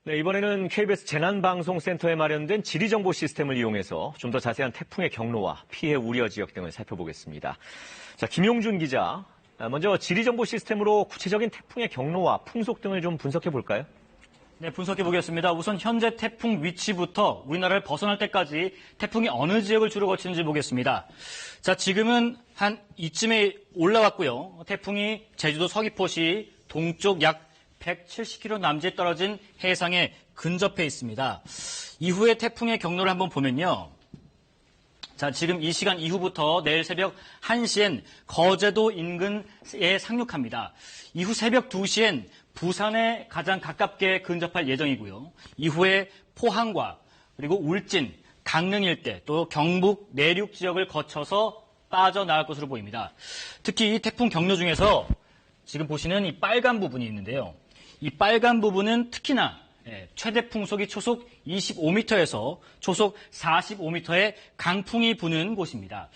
네, 이번에는 KBS 재난방송센터에 마련된 지리정보 시스템을 이용해서 좀 더 자세한 태풍의 경로와 피해 우려 지역 등을 살펴보겠습니다. 자, 김용준 기자, 먼저 지리정보 시스템으로 구체적인 태풍의 경로와 풍속 등을 좀 분석해 볼까요? 네, 분석해 보겠습니다. 우선 현재 태풍 위치부터 우리나라를 벗어날 때까지 태풍이 어느 지역을 주로 거치는지 보겠습니다. 자, 지금은 한 이쯤에 올라왔고요. 태풍이 제주도 서귀포시 동쪽 약 170km 남지에 떨어진 해상에 근접해 있습니다. 이후에 태풍의 경로를 한번 보면요. 자, 지금 이 시간 이후부터 내일 새벽 1시엔 거제도 인근에 상륙합니다. 이후 새벽 2시엔 부산에 가장 가깝게 근접할 예정이고요. 이후에 포항과 그리고 울진, 강릉 일대 또 경북 내륙 지역을 거쳐서 빠져나갈 것으로 보입니다. 특히 이 태풍 경로 중에서 지금 보시는 이 빨간 부분이 있는데요. 이 빨간 부분은 특히나 최대 풍속이 초속 25m에서 초속 45m의 강풍이 부는 곳입니다.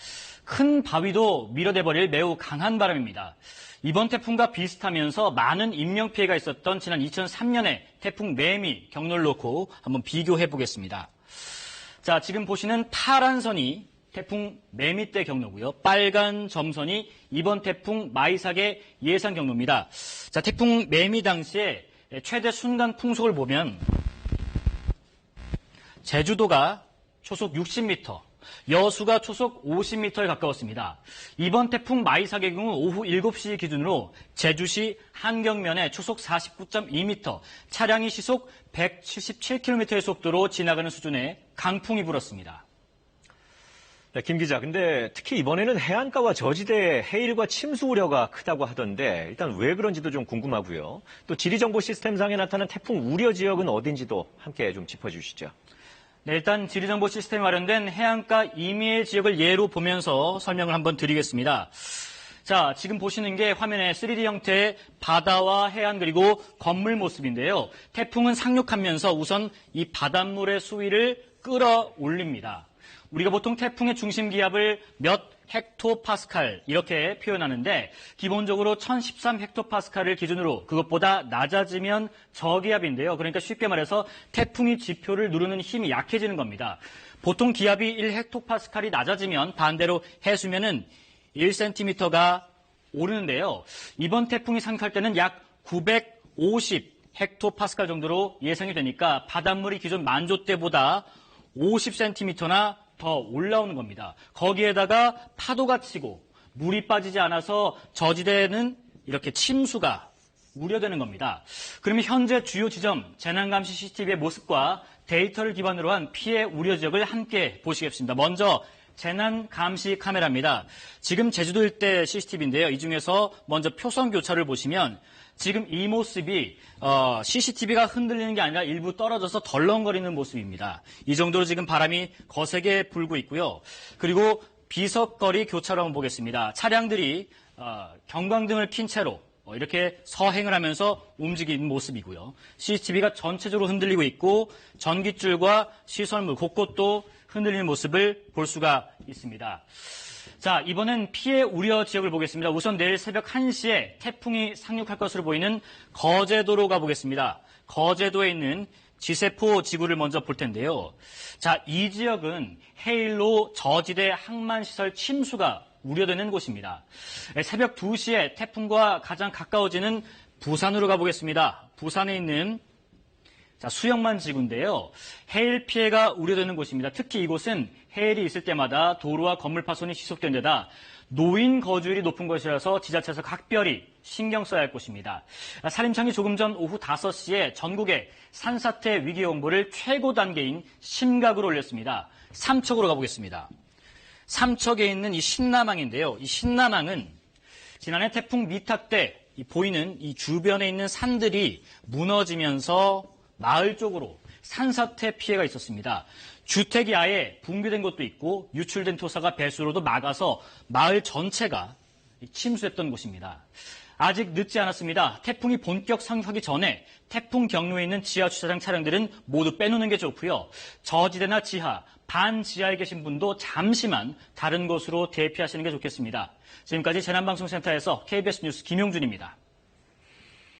큰 바위도 밀어내버릴 매우 강한 바람입니다. 이번 태풍과 비슷하면서 많은 인명피해가 있었던 지난 2003년의 태풍 매미 경로를 놓고 한번 비교해 보겠습니다. 자, 지금 보시는 파란 선이 태풍 매미 때 경로고요. 빨간 점선이 이번 태풍 마이삭의 예상 경로입니다. 자, 태풍 매미 당시에 최대 순간 풍속을 보면 제주도가 초속 60m, 여수가 초속 50m에 가까웠습니다. 이번 태풍 마이삭의 경우 오후 7시 기준으로 제주시 한경면에 초속 49.2m, 차량이 시속 177km의 속도로 지나가는 수준의 강풍이 불었습니다. 네, 김 기자, 근데 특히 이번에는 해안가와 저지대에 해일과 침수 우려가 크다고 하던데 일단 왜 그런지도 좀 궁금하고요. 또 지리정보 시스템상에 나타난 태풍 우려 지역은 어딘지도 함께 좀 짚어주시죠. 네, 일단 지리정보 시스템이 마련된 해안가 임의의 지역을 예로 보면서 설명을 한번 드리겠습니다. 자, 지금 보시는 게 화면에 3D 형태의 바다와 해안 그리고 건물 모습인데요. 태풍은 상륙하면서 우선 이 바닷물의 수위를 끌어올립니다. 우리가 보통 태풍의 중심 기압을 몇 헥토파스칼 이렇게 표현하는데 기본적으로 1013 헥토파스칼을 기준으로 그것보다 낮아지면 저기압인데요. 그러니까 쉽게 말해서 태풍이 지표를 누르는 힘이 약해지는 겁니다. 보통 기압이 1 헥토파스칼이 낮아지면 반대로 해수면은 1cm가 오르는데요. 이번 태풍이 상륙할 때는 약 950 헥토파스칼 정도로 예상이 되니까 바닷물이 기존 만조 때보다 50cm나 더 올라오는 겁니다. 거기에다가 파도가 치고 물이 빠지지 않아서 저지대에는 이렇게 침수가 우려되는 겁니다. 그러면 현재 주요 지점 재난감시 CCTV의 모습과 데이터를 기반으로 한 피해 우려 지역을 함께 보시겠습니다. 먼저 재난감시 카메라입니다. 지금 제주도 일대 CCTV인데요. 이 중에서 먼저 표선 교차를 보시면 지금 이 모습이 CCTV가 흔들리는 게 아니라 일부 떨어져서 덜렁거리는 모습입니다. 이 정도로 지금 바람이 거세게 불고 있고요. 그리고 비석거리 교차로 한번 보겠습니다. 차량들이 경광등을 킨 채로 이렇게 서행을 하면서 움직이는 모습이고요. CCTV가 전체적으로 흔들리고 있고 전깃줄과 시설물 곳곳도 흔들리는 모습을 볼 수가 있습니다. 자, 이번엔 피해 우려 지역을 보겠습니다. 우선 내일 새벽 1시에 태풍이 상륙할 것으로 보이는 거제도로 가보겠습니다. 거제도에 있는 지세포 지구를 먼저 볼 텐데요. 자, 이 지역은 해일로 저지대 항만시설 침수가 우려되는 곳입니다. 새벽 2시에 태풍과 가장 가까워지는 부산으로 가보겠습니다. 부산에 있는 수영만 지구인데요. 해일 피해가 우려되는 곳입니다. 특히 이곳은 해일이 있을 때마다 도로와 건물 파손이 지속된 데다 노인 거주율이 높은 것이라서 지자체에서 각별히 신경 써야 할 곳입니다. 산림청이 조금 전 오후 5시에 전국에 산사태 위기경보를 최고 단계인 심각으로 올렸습니다. 삼척으로 가보겠습니다. 삼척에 있는 이 신남항인데요. 이 신남항은 지난해 태풍 미탁 때 보이는 이 주변에 있는 산들이 무너지면서 마을 쪽으로 산사태 피해가 있었습니다. 주택이 아예 붕괴된 것도 있고 유출된 토사가 배수로도 막아서 마을 전체가 침수했던 곳입니다. 아직 늦지 않았습니다. 태풍이 본격 상륙하기 전에 태풍 경로에 있는 지하 주차장 차량들은 모두 빼놓는 게 좋고요. 저지대나 지하, 반지하에 계신 분도 잠시만 다른 곳으로 대피하시는 게 좋겠습니다. 지금까지 재난방송센터에서 KBS 뉴스 김용준입니다.